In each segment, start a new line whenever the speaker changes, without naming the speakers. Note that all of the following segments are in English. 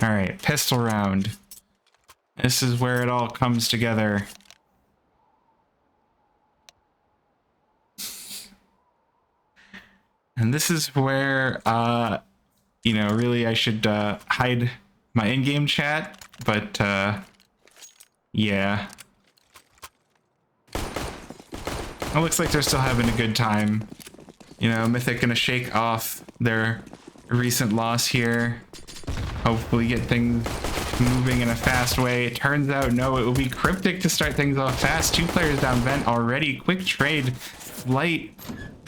All right, pistol round. This is where it all comes together. And this is where, you know, really I should hide my in-game chat, but yeah. It looks like they're still having a good time. You know, Mythic gonna shake off their recent loss here. Hopefully get things moving in a fast way. It turns out, no, it will be Cryptic to start things off fast. 2 players down vent already. Quick trade. Flight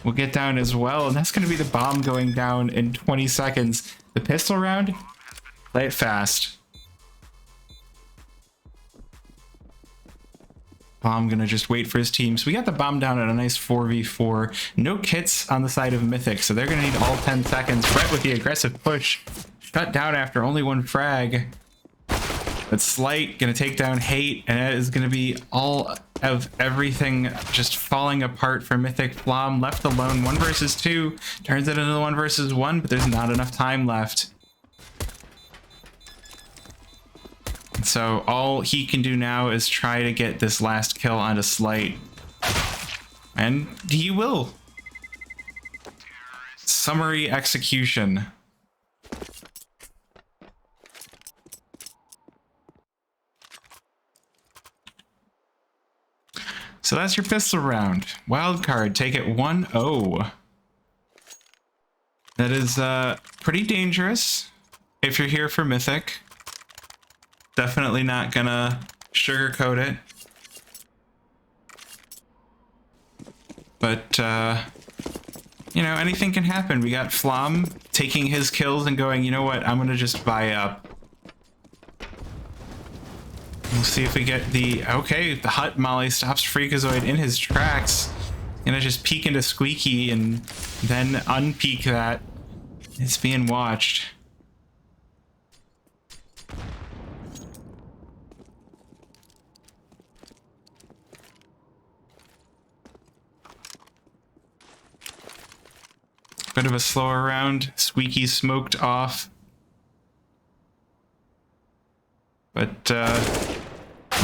will get down as well. And that's going to be the bomb going down in 20 seconds. The pistol round, play it fast. Bomb gonna just wait for his team. So we got the bomb down at a nice 4v4. No kits on the side of Mythic, so they're gonna need all 10 seconds. Brett with the aggressive push. Shut down after only 1 frag. But Slight gonna take down Hate, and it is gonna be all of everything just falling apart for Mythic. Flom left alone, 1 versus 2. Turns it into 1 versus 1, but there's not enough time left. So all he can do now is try to get this last kill onto Slight. And he will. Summary execution. So that's your pistol round. Wildcard, take it 1-0. That is pretty dangerous if you're here for Mythic. Definitely not gonna sugarcoat it. But, you know, anything can happen. We got Flom taking his kills and going, you know what, I'm gonna just buy up. We'll see if we get the... Okay, the Hut Molly stops Freakazoid in his tracks. Gonna just peek into Squeaky and then unpeek that. It's being watched. Bit of a slower round. Squeaky smoked off. But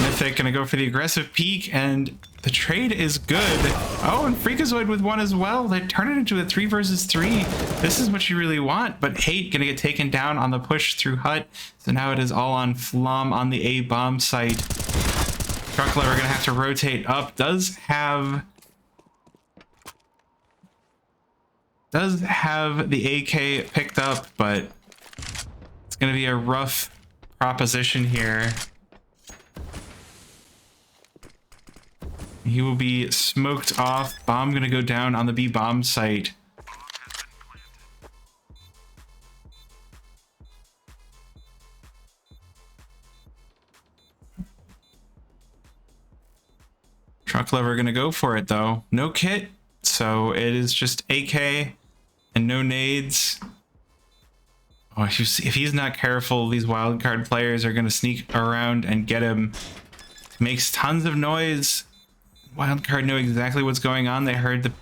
Mythic gonna go for the aggressive peek, and the trade is good. Oh, and Freakazoid with 1 as well. They turn it into a 3 versus 3. This is what you really want, but Hate gonna get taken down on the push through Hut. So now it is all on Flom on the A bomb site. Truck Lever gonna have to rotate up. Does have the AK picked up, but it's gonna be a rough proposition here. He will be smoked off. Bomb gonna go down on the B bomb site. Truck Lever gonna go for it though. No kit, so it is just AK and no nades. Oh, if he's not careful, these wildcard players are gonna sneak around and get him. Makes tons of noise. Wildcard knew exactly what's going on. They heard the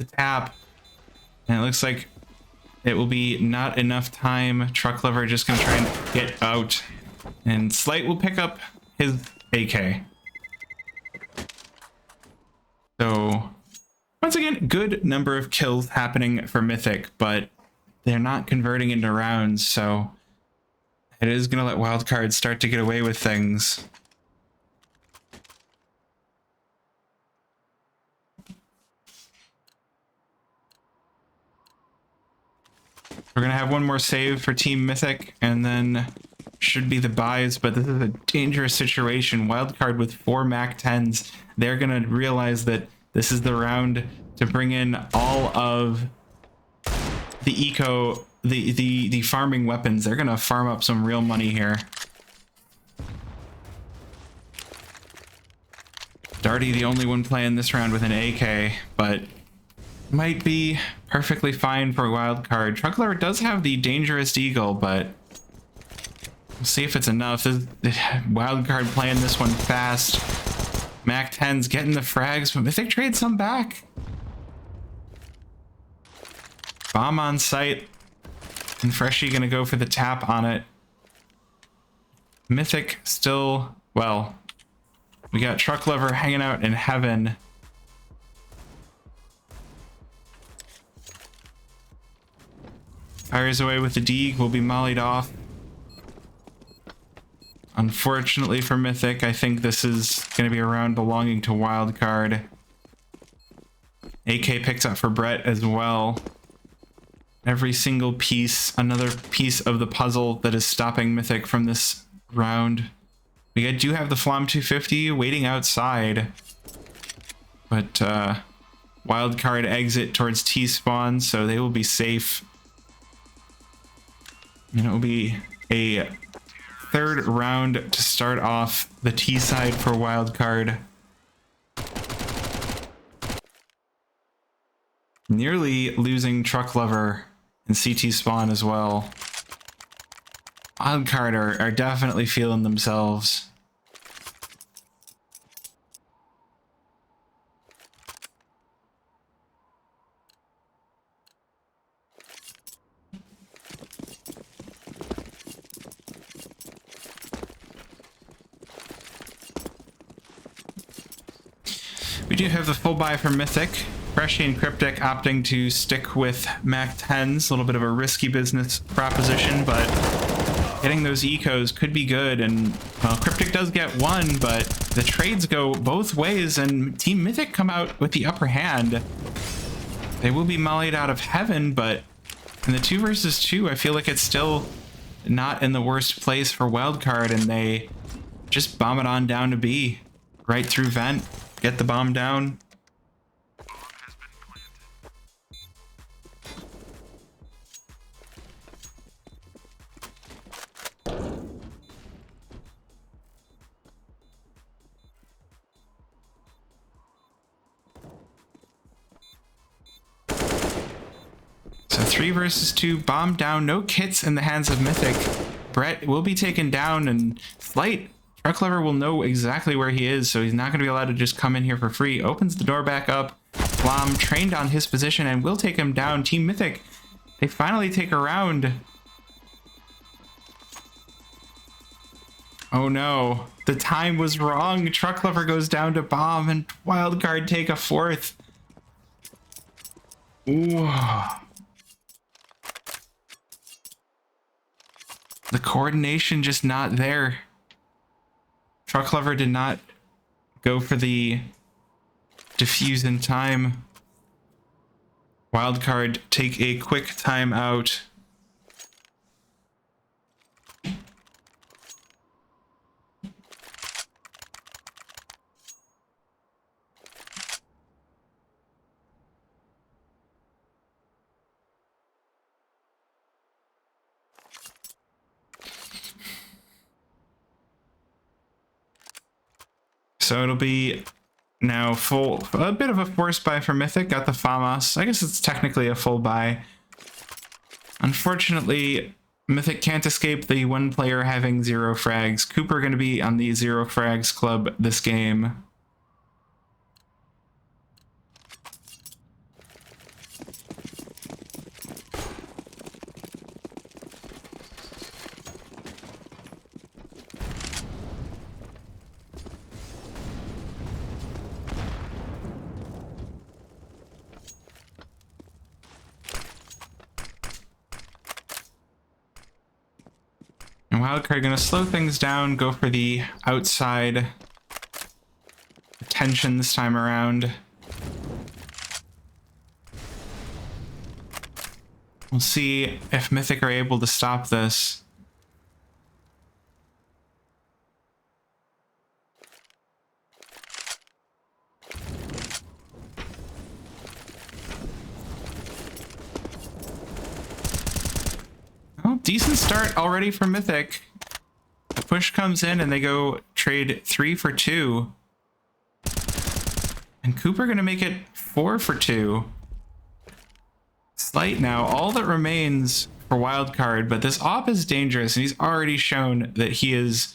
tap, and it looks like it will be not enough time. Truck Lever just gonna try and get out, and Slight will pick up his AK. So once again, good number of kills happening for Mythic, but they're not converting into rounds, so it is gonna let Wildcard start to get away with things. We're gonna have one more save for Team Mythic, and then should be the buys, but this is a dangerous situation. Wildcard with 4 Mac 10s. They're gonna realize that this is the round to bring in all of the the farming weapons. They're gonna farm up some real money here. Darty the only one playing this round with an AK, but might be perfectly fine for Wildcard. Truck Lever does have the dangerous eagle, but we'll see if it's enough. Wildcard playing this one fast. Mac 10's getting the frags, but Mythic trade some back. Bomb on site. And Freshie gonna go for the tap on it. Mythic still, well, we got Truck Lover hanging out in heaven. Fires away with the Deeg, will be mollied off. Unfortunately for Mythic, I think this is going to be a round belonging to Wildcard. AK picks up for Brett as well. Every single piece, another piece of the puzzle that is stopping Mythic from this round. We do have the Flom 250 waiting outside. But Wildcard exit towards T-spawn, so they will be safe. And it will be a third round to start off the T side for Wildcard. Nearly losing Truck Lover and CT spawn as well. Wildcard are definitely feeling themselves. We do have the full buy for Mythic. Freshie and Cryptic opting to stick with Mac 10s. A little bit of a risky business proposition, but getting those ecos could be good. And, well, Cryptic does get one, but the trades go both ways, and Team Mythic come out with the upper hand. They will be mollied out of heaven, but in the 2 versus 2, I feel like it's still not in the worst place for Wildcard, and they just bomb it on down to B. Right through vent. Get the bomb down. So 3 versus 2, bomb down, no kits in the hands of Mythic. Brett will be taken down, and Flight, Truck Lover will know exactly where he is, so he's not going to be allowed to just come in here for free. Opens the door back up. Flom trained on his position and will take him down. Team Mythic, they finally take a round. Oh no, the time was wrong. Truck Lover goes down to bomb, and Wildcard take a 4th. Ooh. The coordination just not there. Truck Lover did not go for the defuse in time. Wildcard take a quick time out. So it'll be now a bit of a force buy for Mythic. Got the FAMAS. I guess it's technically a full buy. Unfortunately, Mythic can't escape the one player having 0 frags. Cooper going to be on the 0 frags club this game. And Wildcard gonna slow things down, go for the outside attention this time around. We'll see if Mythic are able to stop this. Decent start already for Mythic. The push comes in and they go trade 3 for 2. And Cooper gonna make it 4 for 2. Slight now, all that remains for Wildcard, but this op is dangerous and he's already shown that he is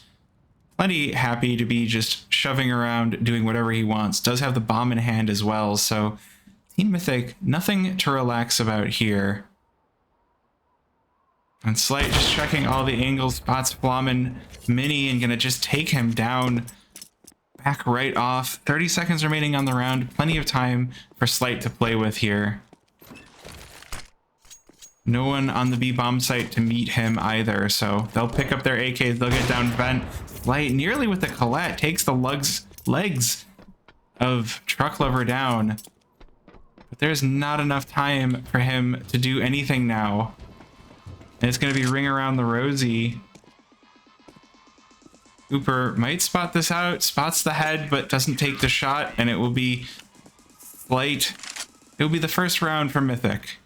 plenty happy to be just shoving around, doing whatever he wants. Does have the bomb in hand as well, so Team Mythic, nothing to relax about here. And Slight just checking all the angles, spots Flom and Mini and gonna just take him down. Back right off. 30 seconds remaining on the round. Plenty of time for Slight to play with here. No one on the B bomb site to meet him either, so they'll pick up their AKs, they'll get down vent. Slight nearly with the Colette takes the legs of Truck Lover down. But there's not enough time for him to do anything now. And it's going to be Ring Around the Rosie. Cooper might spot this out, spots the head, but doesn't take the shot, and it will be Slight. It will be the first round for Mythic.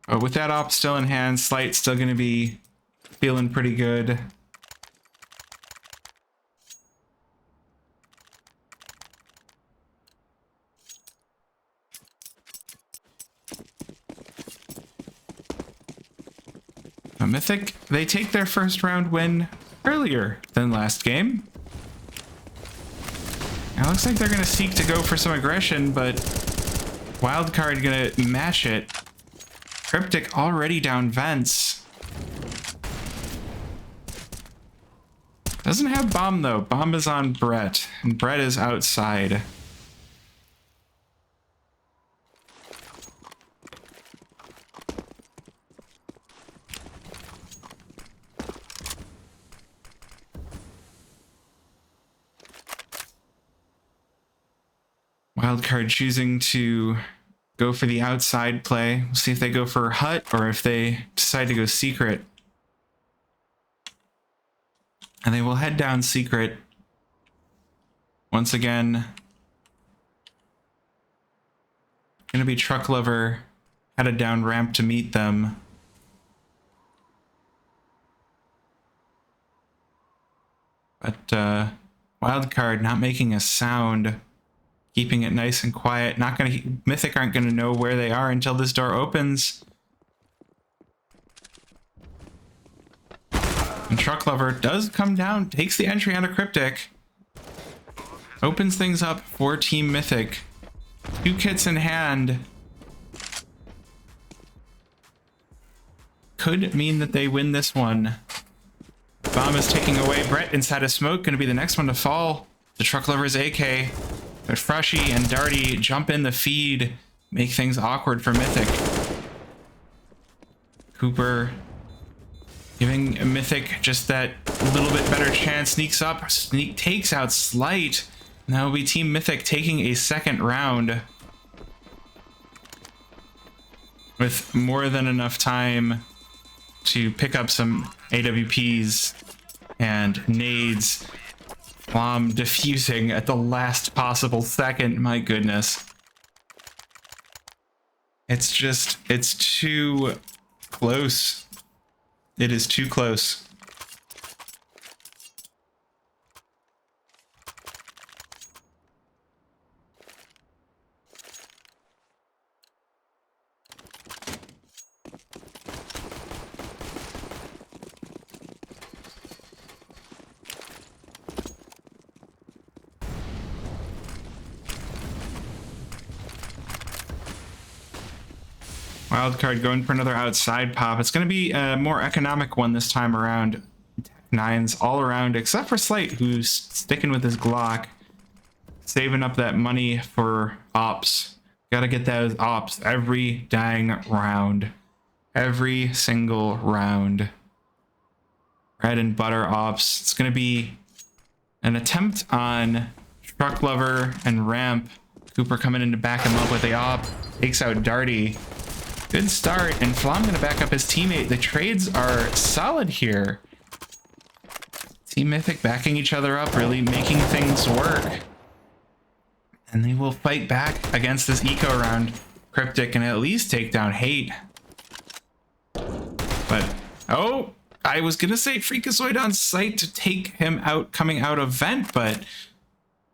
But with that op still in hand, Slight's still going to be feeling pretty good. Mythic, they take their first round win earlier than last game. Now it looks like they're going to seek to go for some aggression, but Wildcard going to match it. Cryptic already down vents. Doesn't have bomb though. Bomb is on Brett, and Brett is outside. Wildcard choosing to go for the outside play. We'll see if they go for hut or if they decide to go secret. And they will head down secret. Once again, gonna be Truck Lover headed down ramp to meet them. But Wildcard not making a sound. Keeping it nice and quiet. Not gonna. Mythic aren't gonna know where they are until this door opens. And Truck Lover does come down, takes the entry on a Cryptic. Opens things up for Team Mythic. 2 kits in hand. Could mean that they win this one. Bomb is taking away Brett inside of smoke. Gonna be the next one to fall. The Truck Lover's AK. But Frushy and Darty jump in the feed, make things awkward for Mythic. Cooper giving Mythic just that little bit better chance, sneaks up, takes out Slight. Now will be Team Mythic taking a second round with more than enough time to pick up some AWPs and nades. Flom diffusing at the last possible second. My goodness. It's too close. It is too close. Wildcard going for another outside pop. It's going to be a more economic one this time around. Nines all around, except for Slight, who's sticking with his Glock. Saving up that money for ops. Gotta get those ops every dang round. Every single round. Bread and butter ops. It's going to be an attempt on Truck Lover and Ramp. Cooper coming in to back him up with the op. Takes out Darty. Good start, and Flom gonna back up his teammate. The trades are solid here. Team Mythic backing each other up, really making things work. And they will fight back against this eco round. Cryptic and at least take down Hate. But, oh, I was gonna say Freakazoid on site to take him out, coming out of vent, but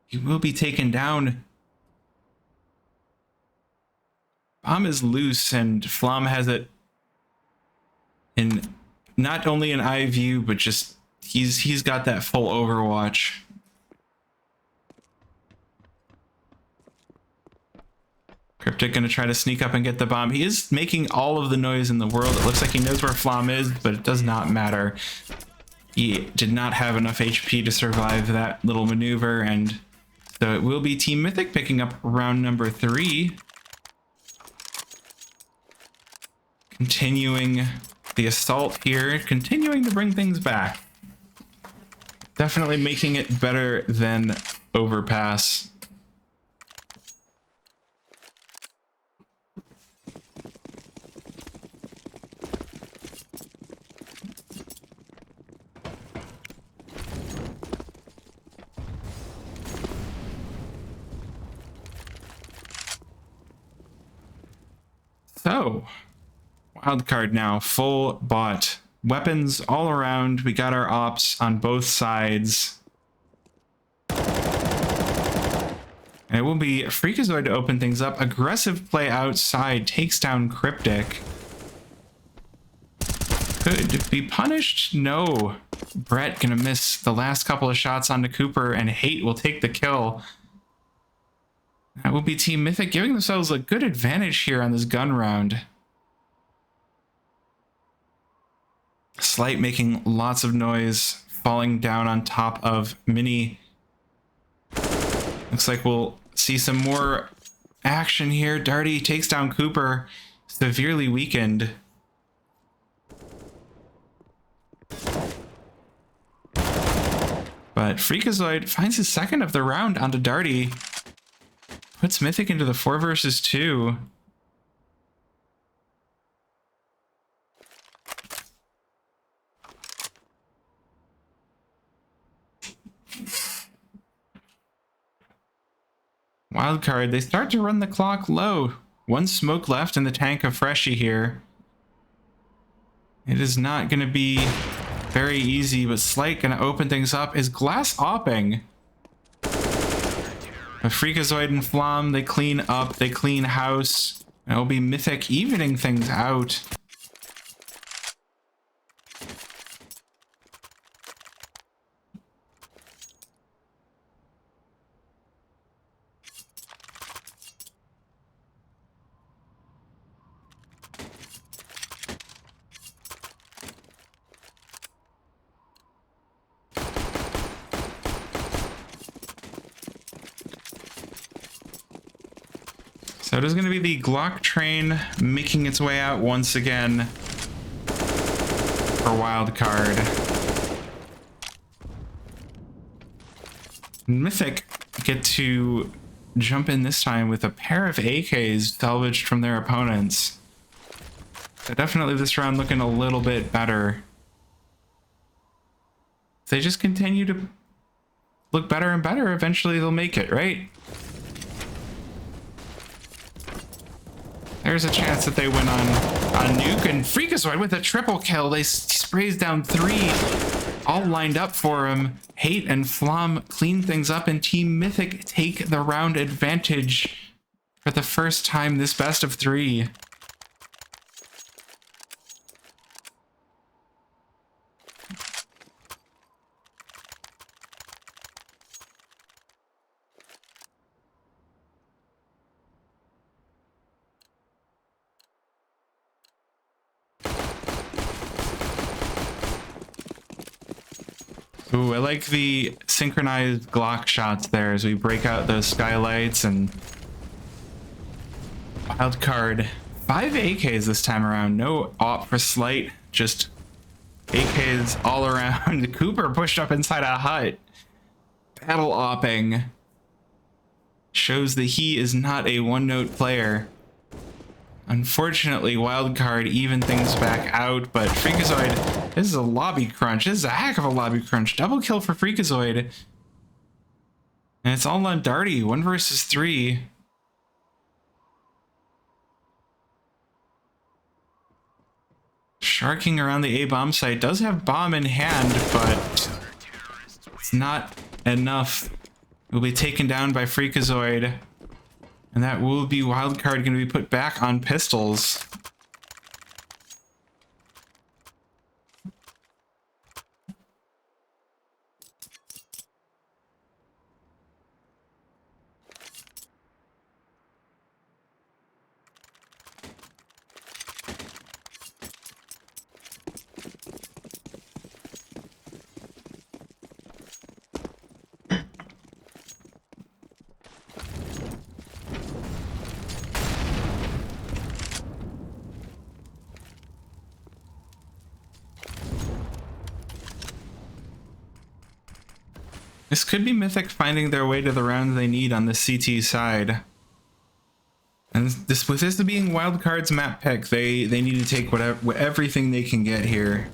he will be taken down. Bomb is loose, and Flom has it in not only an eye view, but just he's got that full overwatch. Cryptic gonna try to sneak up and get the bomb. He is making all of the noise in the world. It looks like he knows where Flom is, but it does not matter. He did not have enough HP to survive that little maneuver, and so it will be Team Mythic picking up round number 3. Continuing the assault here, continuing to bring things back. Definitely making it better than Overpass. So, Wildcard now, full bot. Weapons all around. We got our ops on both sides. And it will be Freakazoid to open things up. Aggressive play outside, takes down Cryptic. Could be punished? No. Brett gonna miss the last couple of shots onto Cooper, and Hate will take the kill. That will be Team Mythic giving themselves a good advantage here on this gun round. Slight making lots of noise, falling down on top of Mini. Looks like we'll see some more action here. Darty takes down Cooper, severely weakened. But Freakazoid finds his second of the round onto Darty. Puts Mythic into the 4 versus 2. Wildcard, they start to run the clock low. 1 smoke left in the tank of Freshie here. It is not going to be very easy, but Slight going to open things up. Is Glass opping? A Freakazoid and Flom, they clean up, they clean house. It'll be Mythic evening things out. So it is going to be the Glock train making its way out once again for Wildcard. Mythic get to jump in this time with a pair of AKs salvaged from their opponents. So definitely this round looking a little bit better. If they just continue to look better and better, eventually they'll make it, right? There's a chance that they win on Nuke, and Freakazoid with a triple kill. They sprays down 3, all lined up for him. Hate and Flom clean things up, and Team Mythic take the round advantage for the first time this best of 3. Ooh, I like the synchronized Glock shots there as we break out those skylights. And Wildcard, 5 AKs this time around. No op for Slight, just AKs all around. Cooper pushed up inside a hut. Battle opping. Shows that he is not a one-note player. Unfortunately, Wildcard even things back out, but Freakazoid, this is a lobby crunch. This is a heck of a lobby crunch. Double kill for Freakazoid. And it's all on Darty, 1 versus 3. Sharking around the A-bomb site, does have bomb in hand, but it's not enough. Will be taken down by Freakazoid. And that will be Wildcard going to be put back on pistols. This could be Mythic finding their way to the round they need on the CT side. And this, with this being Wildcard's map pick, they need to take everything they can get here.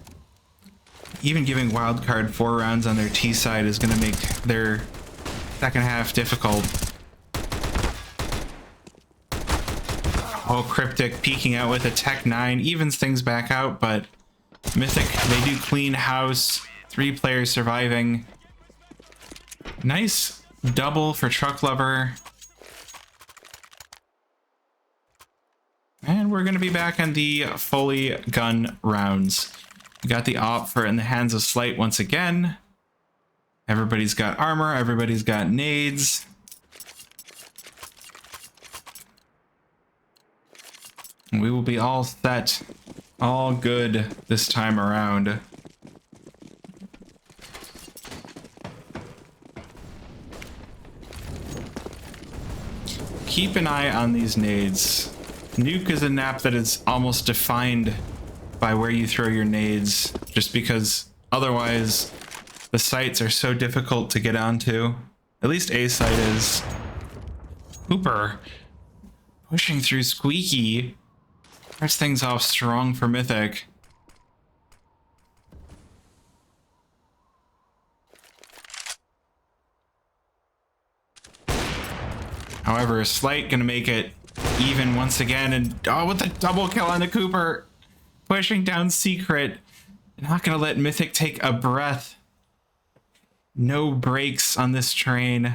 Even giving Wildcard 4 rounds on their T side is going to make their second half difficult. Oh, Cryptic peeking out with a Tech 9 evens things back out, but Mythic, they do clean house. 3 players surviving. Nice double for Truck Lover. And we're going to be back on the fully gun rounds. We got the op for in the hands of Slight once again. Everybody's got armor, everybody's got nades. And we will be all set, all good this time around. Keep an eye on these nades. Nuke is a map that is almost defined by where you throw your nades, just because otherwise the sites are so difficult to get onto. At least A site is. Hooper pushing through Squeaky. Starts things off strong for Mythic. However, Slight gonna make it even once again, and oh, with the double kill on the Cooper, pushing down Secret. Not gonna let Mythic take a breath. No brakes on this train.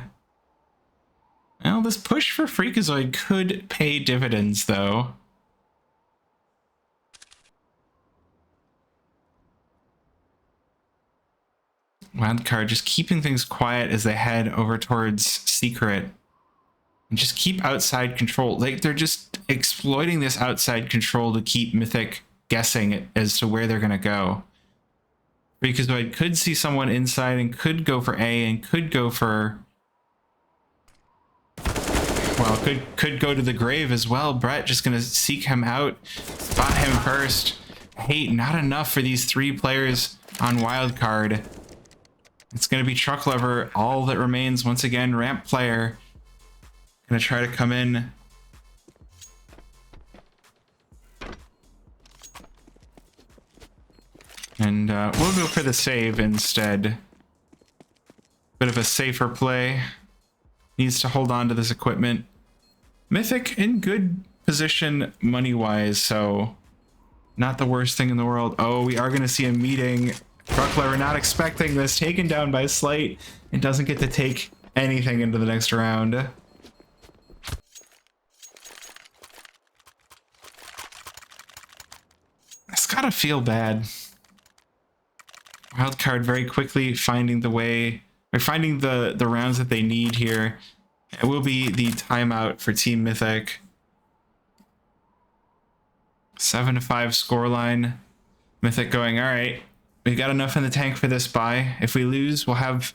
Well, this push for Freakazoid could pay dividends, though. Wildcard just keeping things quiet as they head over towards Secret. And just keep outside control. Like, they're just exploiting this outside control to keep Mythic guessing as to where they're going to go. Freakazoid could see someone inside and could go for A and could go for... Well, could go to the grave as well. Brett just going to seek him out, spot him first. Hey, not enough for these 3 players on Wildcard. It's going to be Truck Lover, all that remains. Once again, ramp player. Going to try to come in. And we'll go for the save instead. Bit of a safer play. Needs to hold on to this equipment. Mythic in good position money-wise, so not the worst thing in the world. Oh, we are going to see a meeting. Truckler, we're not expecting this. Taken down by Slight and doesn't get to take anything into the next round. It's gotta feel bad. Wildcard very quickly finding the way, or finding the rounds that they need here. It will be the timeout for Team Mythic. 7-5 scoreline. Mythic going, all right, we got enough in the tank for this buy. If we lose, we'll have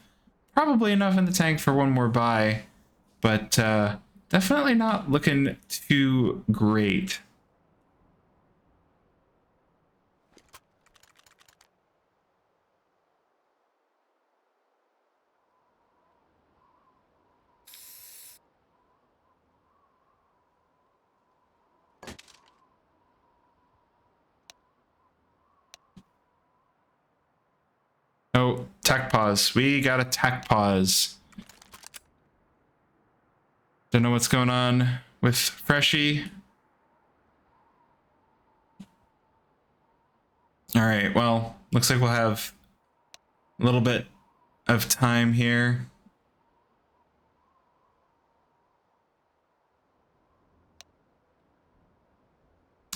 probably enough in the tank for one more buy, but definitely not looking too great. Oh, tech pause. We got a tech pause. Don't know what's going on with Freshie. All right, well, looks like we'll have a little bit of time here.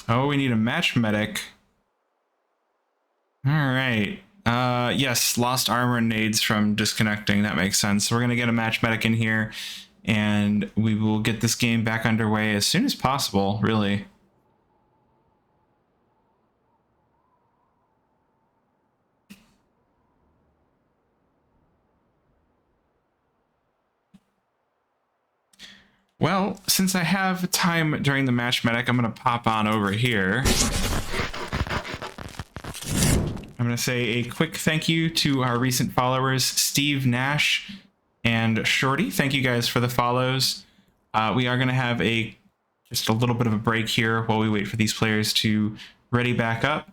Oh, we need a match medic. All right. Yes, lost armor and nades from disconnecting. That makes sense. So we're going to get a match medic in here, and we will get this game back underway as soon as possible, really. Well, since I have time during the match medic, I'm going to pop on over here. I'm going to say a quick thank you to our recent followers, Steve Nash and Shorty. Thank you guys for the follows. We are going to have just a little bit of a break here while we wait for these players to ready back up.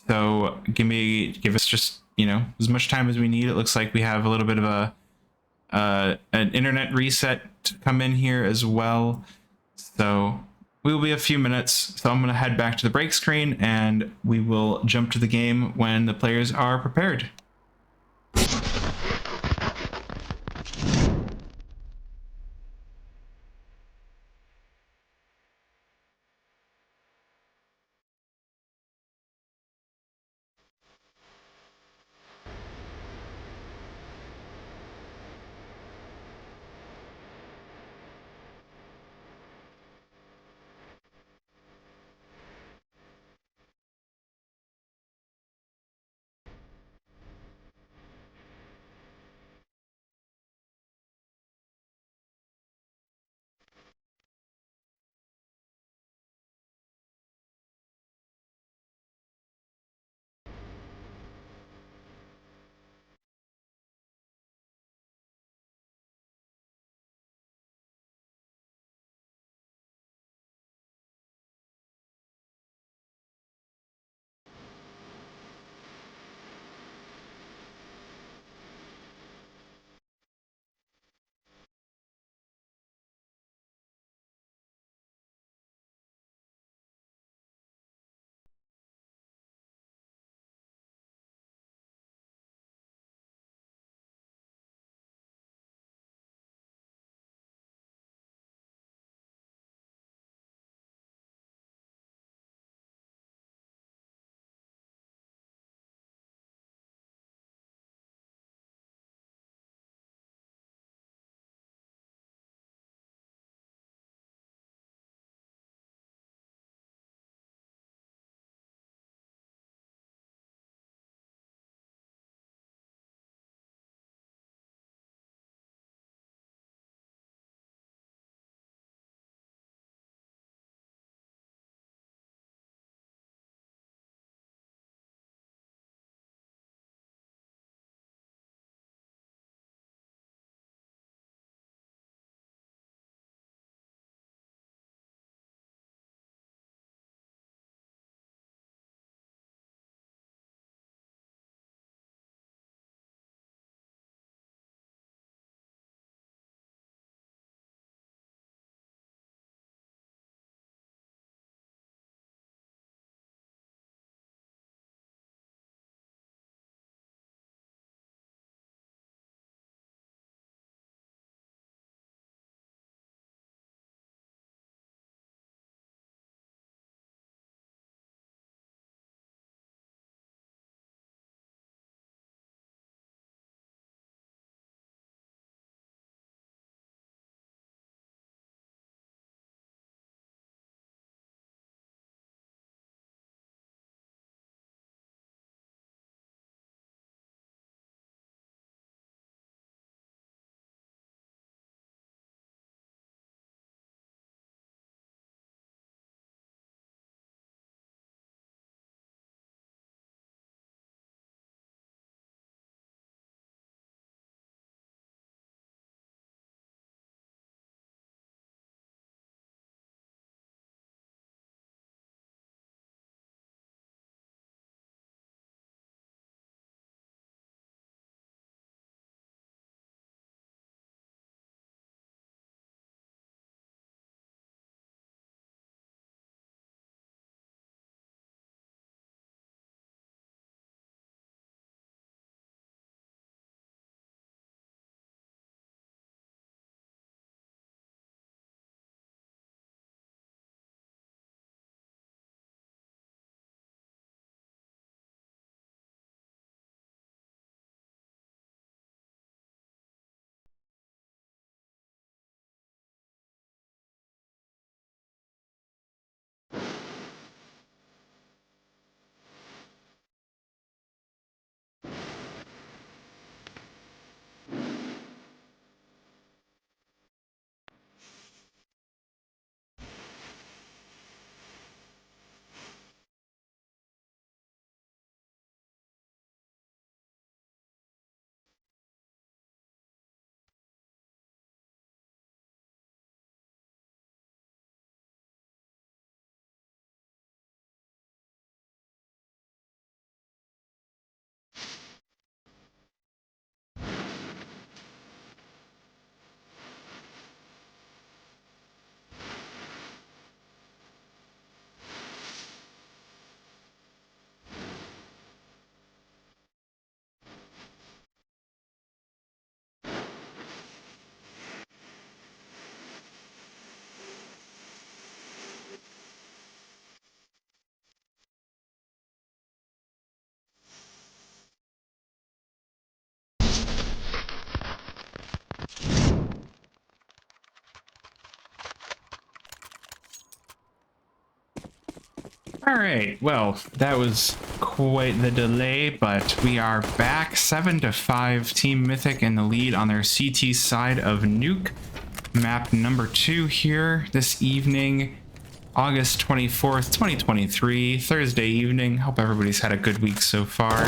So give us just, as much time as we need. It looks like we have a little bit of an internet reset to come in here as well. So we will be a few minutes. So I'm going to head back to the break screen and we will jump to the game when the players are prepared. All right, well, that was quite the delay, but we are back 7-5. Team Mythic in the lead on their CT side of Nuke. Map number 2 here this evening, August 24th, 2023, Thursday evening. Hope everybody's had a good week so far.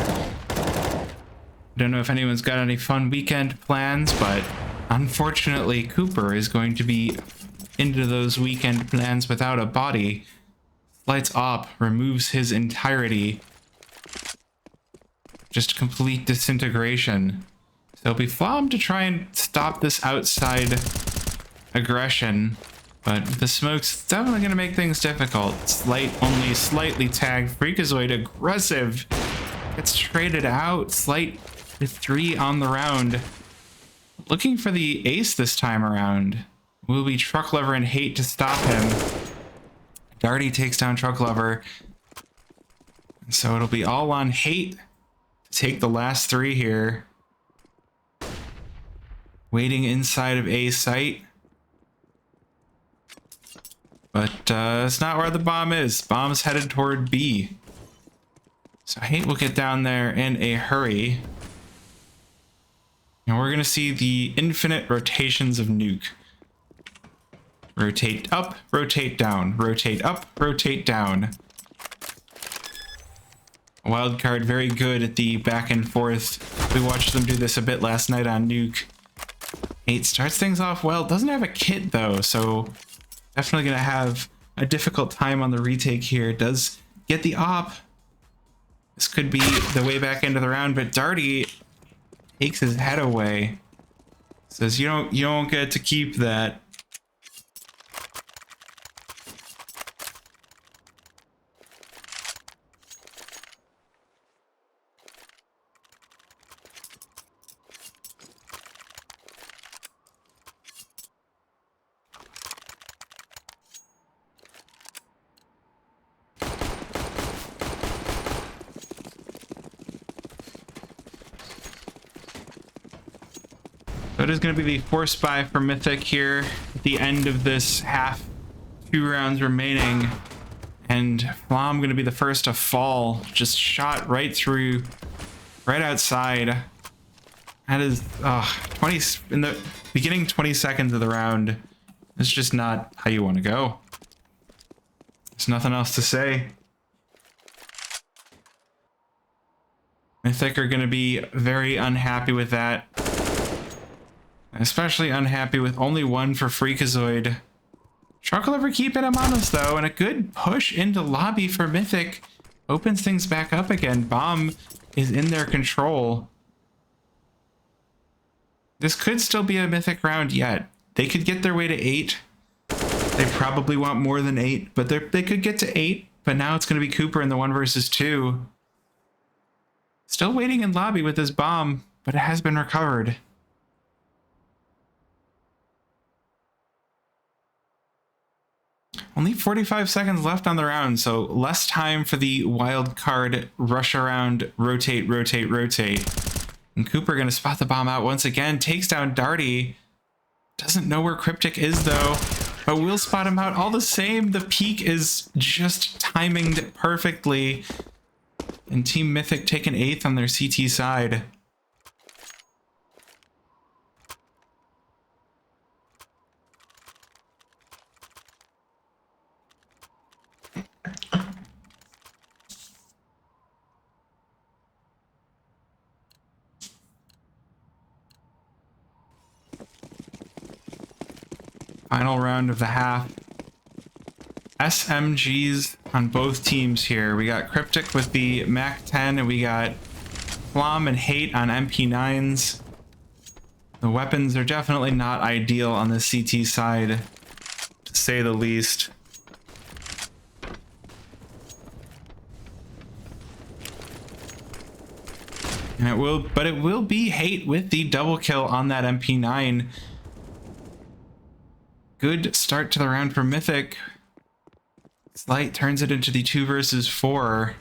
Don't know if anyone's got any fun weekend plans, but unfortunately, Cooper is going to be into those weekend plans without a body. Lights Op removes his entirety. Just complete disintegration. So it'll be Flom to try and stop this outside aggression, but the smoke's definitely going to make things difficult. Only slightly tagged. Freakazoid aggressive. Gets traded out. Slight with 3 on the round. Looking for the ace this time around. Will be Truck Lover and Hate to stop him. Darty takes down Truck Lover. And so it'll be all on Hate to take the last 3 here. Waiting inside of A site. But it's not where the bomb is. Bomb's headed toward B. So Hate will get down there in a hurry. And we're going to see the infinite rotations of Nuke. Rotate up, rotate down, rotate up, rotate down. Wildcard very good at the back and forth. We watched them do this a bit last night on Nuke. 8 starts things off well. Doesn't have a kit though, so definitely gonna have a difficult time on the retake here. Does get the op. This could be the way back into the round, but Darty takes his head away. Says you don't get to keep that. So it is going to be the force buy for Mythic here at the end of this half. 2 rounds remaining. And Flom going to be the first to fall. Just shot right through, right outside. That is 20 in the beginning 20 seconds of the round. It's just not how you want to go. There's nothing else to say. Mythic are going to be very unhappy with that. Especially unhappy with only 1 for Freakazoid. Truck Lover keeping him honest though, and a good push into lobby for Mythic opens things back up again. Bomb is in their control. This could still be a Mythic round yet. They could get their way to 8. They probably want more than 8, but they could get to 8. But now it's going to be Cooper in the 1 versus 2. Still waiting in lobby with this bomb, but it has been recovered. Only 45 seconds left on the round, so less time for the wild card rush around, rotate, rotate, rotate. And Cooper gonna spot the bomb out once again, takes down Darty. Doesn't know where Cryptic is though, but will spot him out all the same. The peak is just timinged perfectly. And Team Mythic taking 8th on their CT side. Final round of the half. SMGs on both teams here. We got Cryptic with the Mac 10 and we got Flom and Hate on MP9s. The weapons are definitely not ideal on the CT side, to say the least. And it will be Hate with the double kill on that MP9. Good start to the round for Mythic. Slight turns it into the 2 versus 4.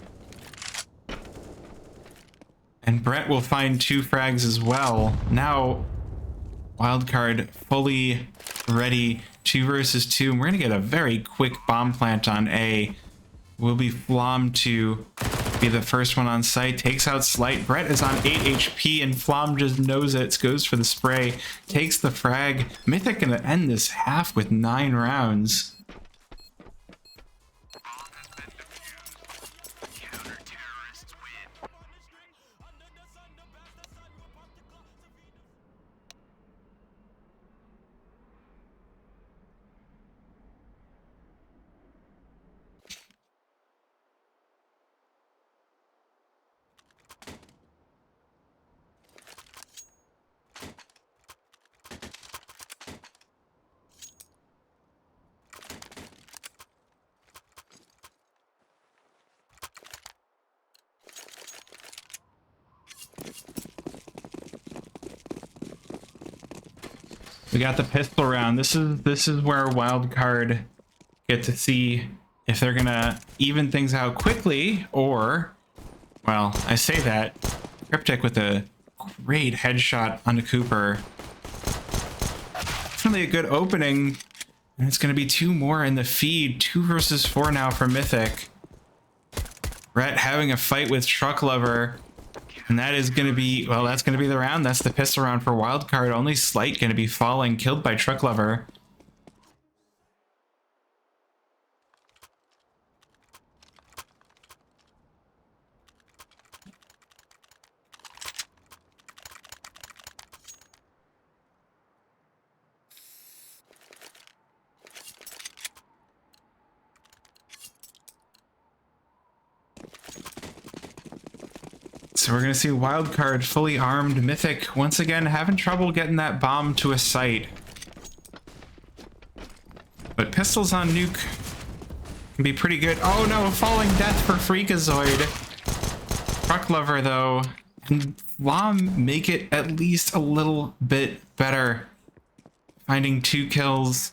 And Brett will find 2 frags as well. Now, Wildcard fully ready. 2 versus 2. And we're going to get a very quick bomb plant on A. will be Flom to be the first one on site. Takes out Slight. Brett is on 8 HP, and Flom just knows it. Goes for the spray. Takes the frag. Mythic gonna end this half with 9 rounds. We got the pistol round. This is where Wildcard get to see if they're gonna even things out quickly, or, well, I say that, Cryptic with a great headshot onto Cooper. Definitely a good opening, and it's gonna be 2 more in the feed. 2 versus 4 now for Mythic. Brett having a fight with Truck Lover. And that is going to be, well, that's going to be the round. That's the pistol round for Wildcard. Only Slight going to be falling, killed by Truck Lover. So we're going to see Wildcard fully armed. Mythic once again having trouble getting that bomb to a site. But pistols on Nuke can be pretty good. Oh no, falling death for Freakazoid. Truck Lover though, and Flom make it at least a little bit better. Finding 2 kills.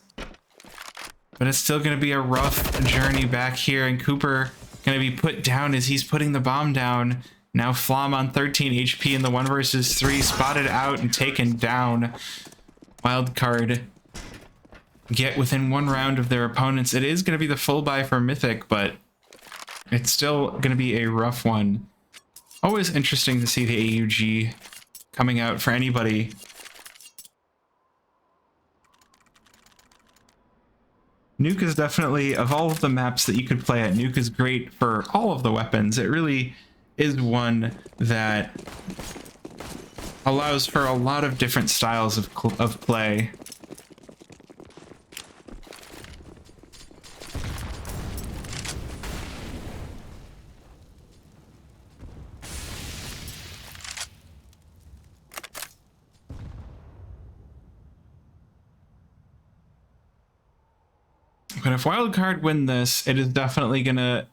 But it's still going to be a rough journey back here, and Cooper going to be put down as he's putting the bomb down. Now Flom on 13 HP in the 1 versus 3, spotted out and taken down. Wildcard get within 1 round of their opponents. It is going to be the full buy for Mythic, but it's still going to be a rough one. Always interesting to see the AUG coming out for anybody. Nuke is definitely, of all of the maps that you could play at, Nuke is great for all of the weapons. It really is one that allows for a lot of different styles of play. But if Wildcard win this, it is definitely gonna,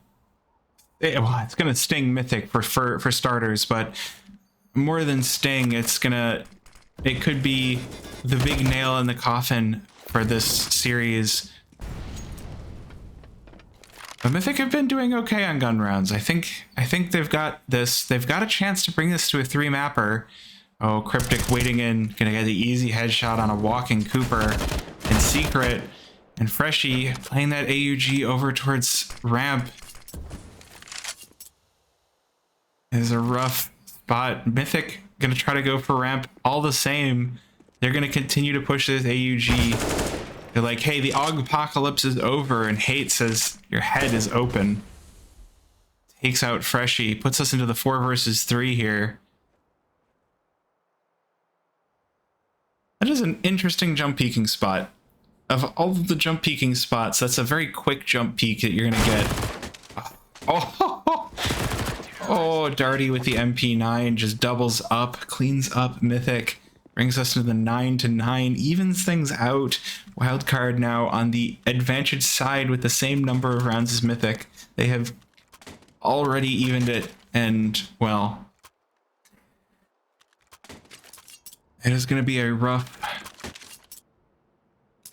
it's gonna sting Mythic for starters, but more than sting, it could be the big nail in the coffin for this series. But Mythic have been doing okay on gun rounds. I think they've got this. They've got a chance to bring this to a 3-mapper. Oh, Cryptic waiting in, gonna get the easy headshot on a walking Cooper in secret, and Freshy playing that AUG over towards ramp. It is a rough spot. Mythic gonna try to go for ramp all the same. They're gonna continue to push this AUG. They're like, hey, the AUG apocalypse is over, and Hate says your head is open. Takes out Freshy, puts us into the 4 versus 3 here. That is an interesting jump peeking spot. Of all of the jump peeking spots, that's a very quick jump peek that you're gonna get. Oh, Darty with the MP9 just doubles up, cleans up Mythic, brings us to the 9-9, evens things out. Wildcard now on the advantage side with the same number of rounds as Mythic. They have already evened it, and, well, it is going to be a rough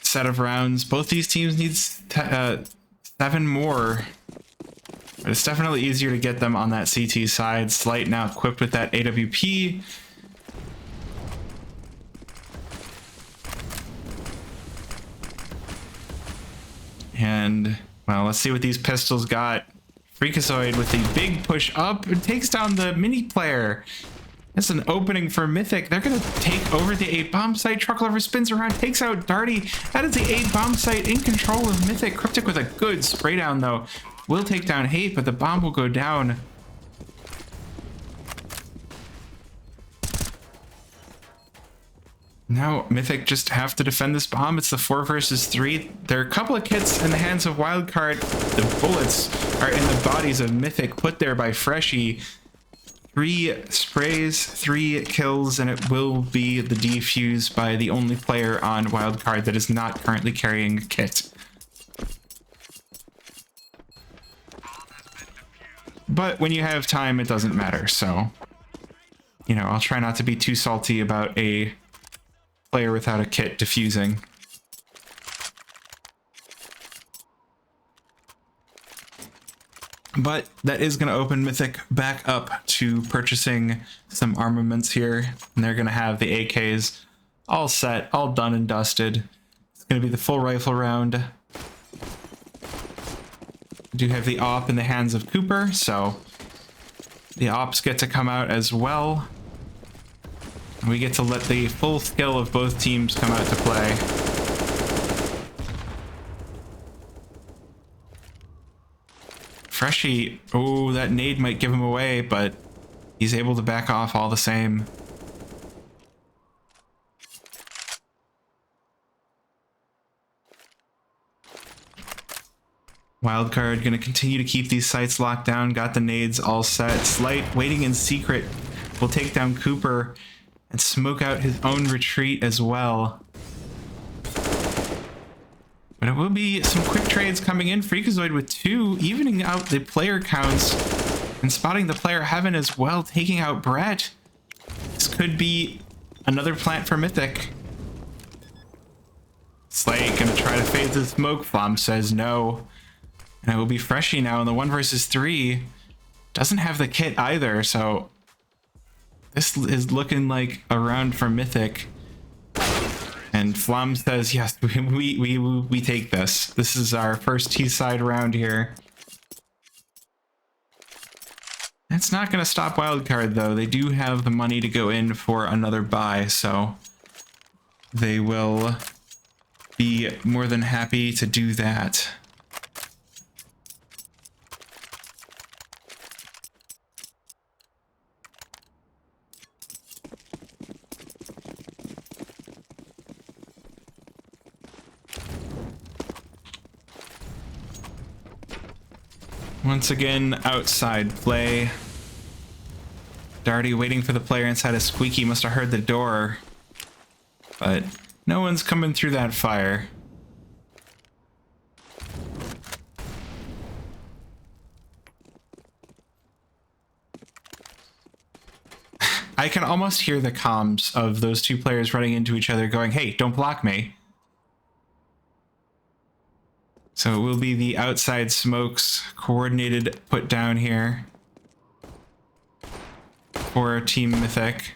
set of rounds. Both these teams need 7 more. But it's definitely easier to get them on that CT side. Slight now equipped with that AWP. And, well, let's see what these pistols got. Freakazoid with a big push up and takes down the mini player. That's an opening for Mythic. They're going to take over the A bomb site. Truck Lover spins around, takes out Darty. That is the A bomb site in control of Mythic. Cryptic with a good spray down, though. Will take down Hate, but the bomb will go down. Now Mythic just have to defend this bomb. It's the 4 versus 3. There are a couple of kits in the hands of Wildcard. The bullets are in the bodies of Mythic, put there by Freshie. 3 sprays, 3 kills, and it will be the defuse by the only player on Wildcard that is not currently carrying a kit. But when you have time, it doesn't matter, so... You know, I'll try not to be too salty about a player without a kit defusing. But that is going to open Mythic back up to purchasing some armaments here. And they're going to have the AKs all set, all done and dusted. It's going to be the full rifle round. We do have the op in the hands of Cooper, so the ops get to come out as well. We get to let the full skill of both teams come out to play. Freshie, oh, that nade might give him away, but he's able to back off all the same. Wildcard gonna continue to keep these sites locked down, got the nades all set. Slight waiting in secret will take down Cooper and smoke out his own retreat as well. But it will be some quick trades coming in. Freakazoid with 2, evening out the player counts and spotting the player Heaven as well, taking out Brett. This could be another plant for Mythic. Slay gonna try to phase the smoke. Flom says no. And it will be Freshie now in the 1 versus 3. Doesn't have the kit either, so this is looking like a round for Mythic. And Flom says, yes, we take this. This is our first T-side round here. That's not going to stop Wildcard, though. They do have the money to go in for another buy, so they will be more than happy to do that. Once again, outside play. Darty waiting for the player inside a Squeaky. Must have heard the door. But no one's coming through that fire. I can almost hear the comms of those two players running into each other going, hey, don't block me. So it will be the outside smokes coordinated put down here for Team Mythic.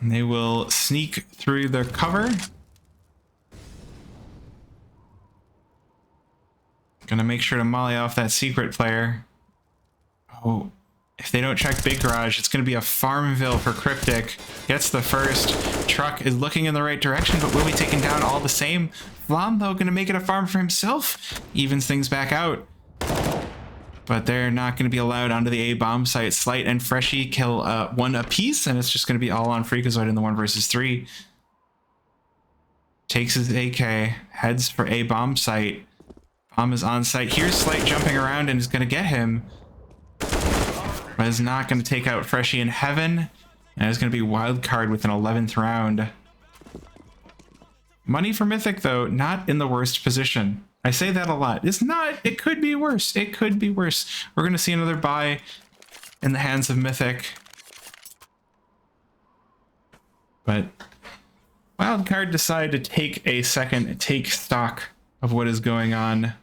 And they will sneak through the cover. Gonna make sure to molly off that secret player. Oh. If they don't check Big Garage, it's going to be a Farmville for Cryptic. Gets the first. Truck is looking in the right direction, but will be taken down all the same. Flom, though, going to make it a farm for himself. Evens things back out. But they're not going to be allowed onto the A bomb site. Slight and Freshie kill 1 apiece, and it's just going to be all on Freakazoid in the 1 versus 3. Takes his AK, heads for A bomb site. Bomb is on site. Here's Slight jumping around and is going to get him. But is not going to take out Freshie in Heaven. And it's going to be Wildcard with an 11th round. Money for Mythic, though, not in the worst position. I say that a lot. It's not. It could be worse. It could be worse. We're going to see another buy in the hands of Mythic. But Wildcard decided to take a second, take stock of what is going on.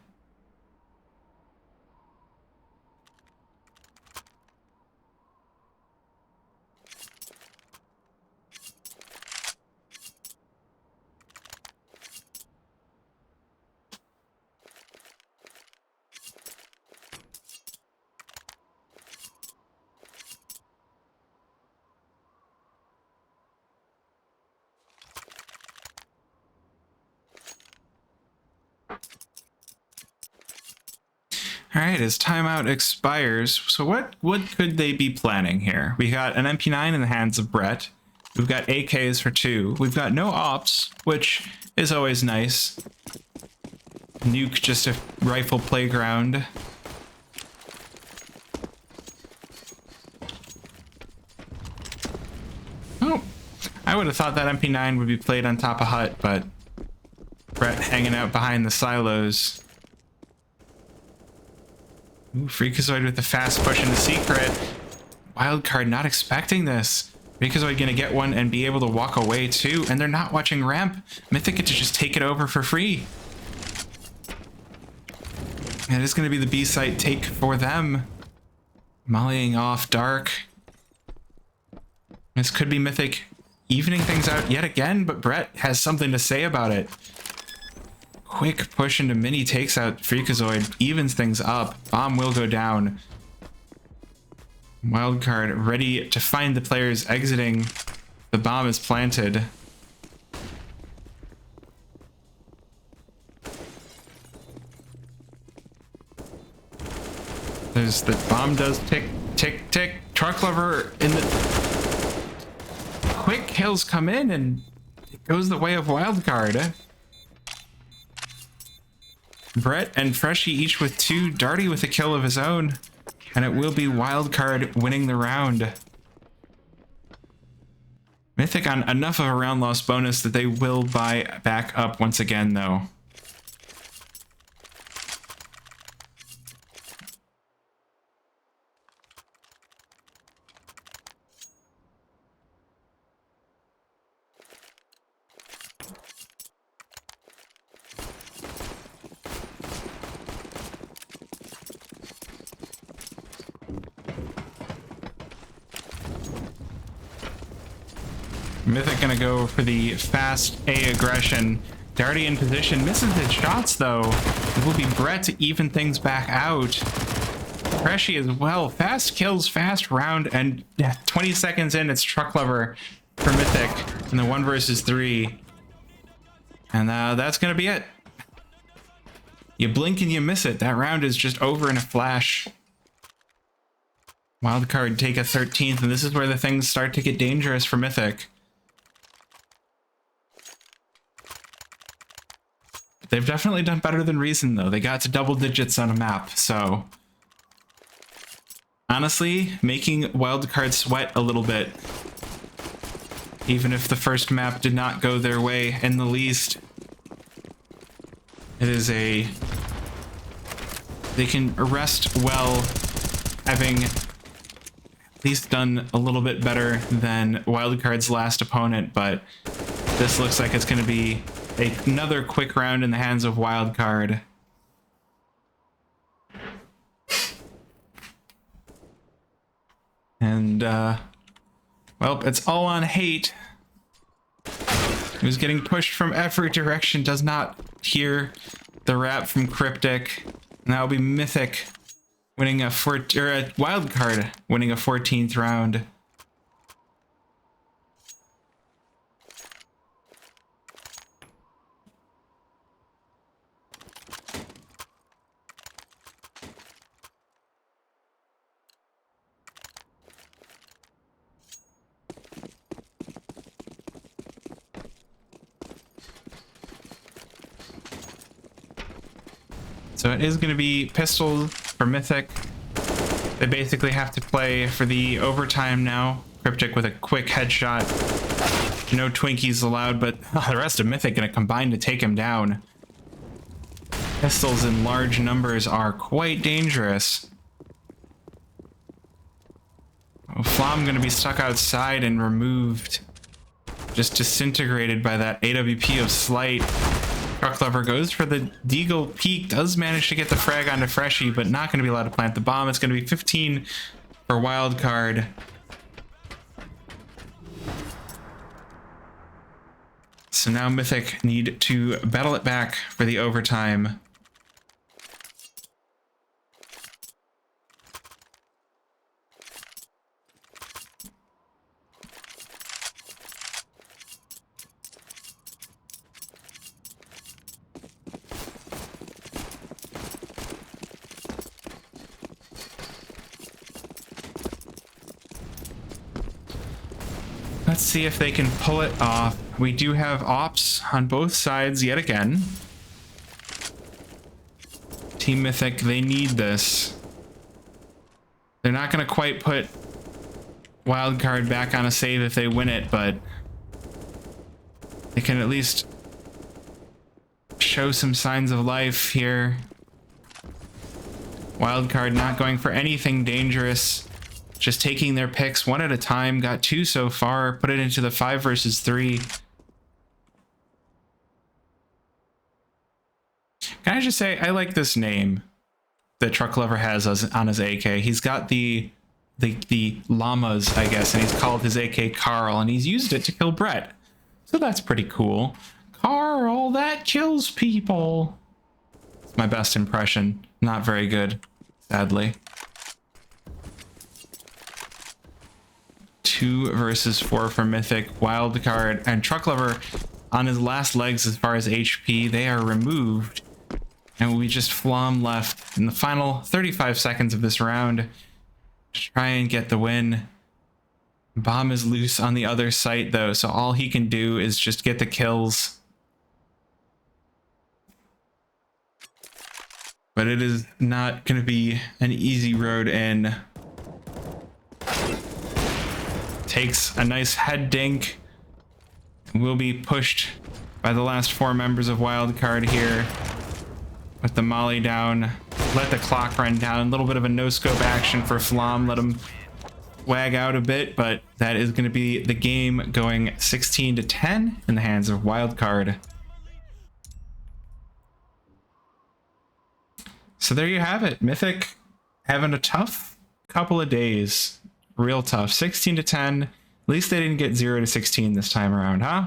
All right, as timeout expires, so what could they be planning here? We got an MP9 in the hands of Brett. We've got AKs for 2. We've got no ops, which is always nice. Nuke, just a rifle playground. Oh, I would have thought that MP9 would be played on top of hut, but Brett hanging out behind the silos. Ooh, Freakazoid with the fast push into secret. Wildcard not expecting this. Freakazoid gonna get one and be able to walk away too, and they're not watching ramp. Mythic get to just take it over for free. And it is gonna be the B site take for them. Mollying off Dark. This could be Mythic evening things out yet again, but Brett has something to say about it. Quick push into mini takes out Freakazoid, evens things up. Bomb will go down. Wildcard ready to find the players exiting. The bomb is planted. There's the bomb does tick, tick, tick. Truck Lover in the quick kills come in and it goes the way of Wildcard. Brett and Freshie each with 2, Darty with a kill of his own, and it will be Wildcard winning the round. Mythic on enough of a round loss bonus that they will buy back up once again though. Mythic gonna go for the fast A aggression. Darty in position, misses his shots though. It will be Brett to even things back out. Freshie as well. Fast kills, fast round, and 20 seconds in, it's Truck Lover for Mythic in the 1 versus 3. And that's gonna be it. You blink and you miss it. That round is just over in a flash. Wildcard take a 13th, and this is where the things start to get dangerous for Mythic. They've definitely done better than Reason, though. They got to double digits on a map, so... honestly, making Wildcard sweat a little bit. Even if the first map did not go their way in the least. It is a... they can rest well, having at least done a little bit better than Wildcard's last opponent, but this looks like it's going to be another quick round in the hands of Wildcard. And, well, it's all on Hate. Who's getting pushed from every direction, does not hear the rap from Cryptic. And that will be Mythic winning a Wildcard winning a 14th round. So it is going to be pistol for Mythic. They basically have to play for the overtime now. Cryptic with a quick headshot. No Twinkies allowed, but the rest of Mythic going to combine to take him down. Pistols in large numbers are quite dangerous. Oh, Flom going to be stuck outside and removed. Just disintegrated by that AWP of Slight. Truck Lover goes for the Deagle peek, does manage to get the frag onto Freshie, but not going to be allowed to plant the bomb. It's going to be 15 for Wildcard. So now Mythic need to battle it back for the overtime. Let's see if they can pull it off. We do have ops on both sides yet again. Team Mythic, they need this. They're not going to quite put Wildcard back on a save if they win it, but they can at least show some signs of life here. Wildcard not going for anything dangerous, just taking their picks one at a time. Got 2 so far, put it into the 5 versus 3. Can I just say, I like this name that Truck Lover has on his AK. He's got the llamas, I guess, and he's called his AK Carl, and he's used it to kill Brett. So that's pretty cool. Carl, that kills people. It's my best impression. Not very good, sadly. 2 versus 4 for Mythic. Wildcard and Truck Lover on his last legs as far as HP. They are removed. And we just Flom left in the final 35 seconds of this round to try and get the win. Bomb is loose on the other site though, so all he can do is just get the kills. But it is not going to be an easy road in. Takes a nice head dink. Will be pushed by the last 4 members of Wildcard here. With the molly down, let the clock run down. A little bit of a no-scope action for Flom. Let him wag out a bit, but that is going to be the game going 16-10 in the hands of Wildcard. So there you have it. Mythic having a tough couple of days. Real tough. 16-10. At least they didn't get 0-16 this time around, huh?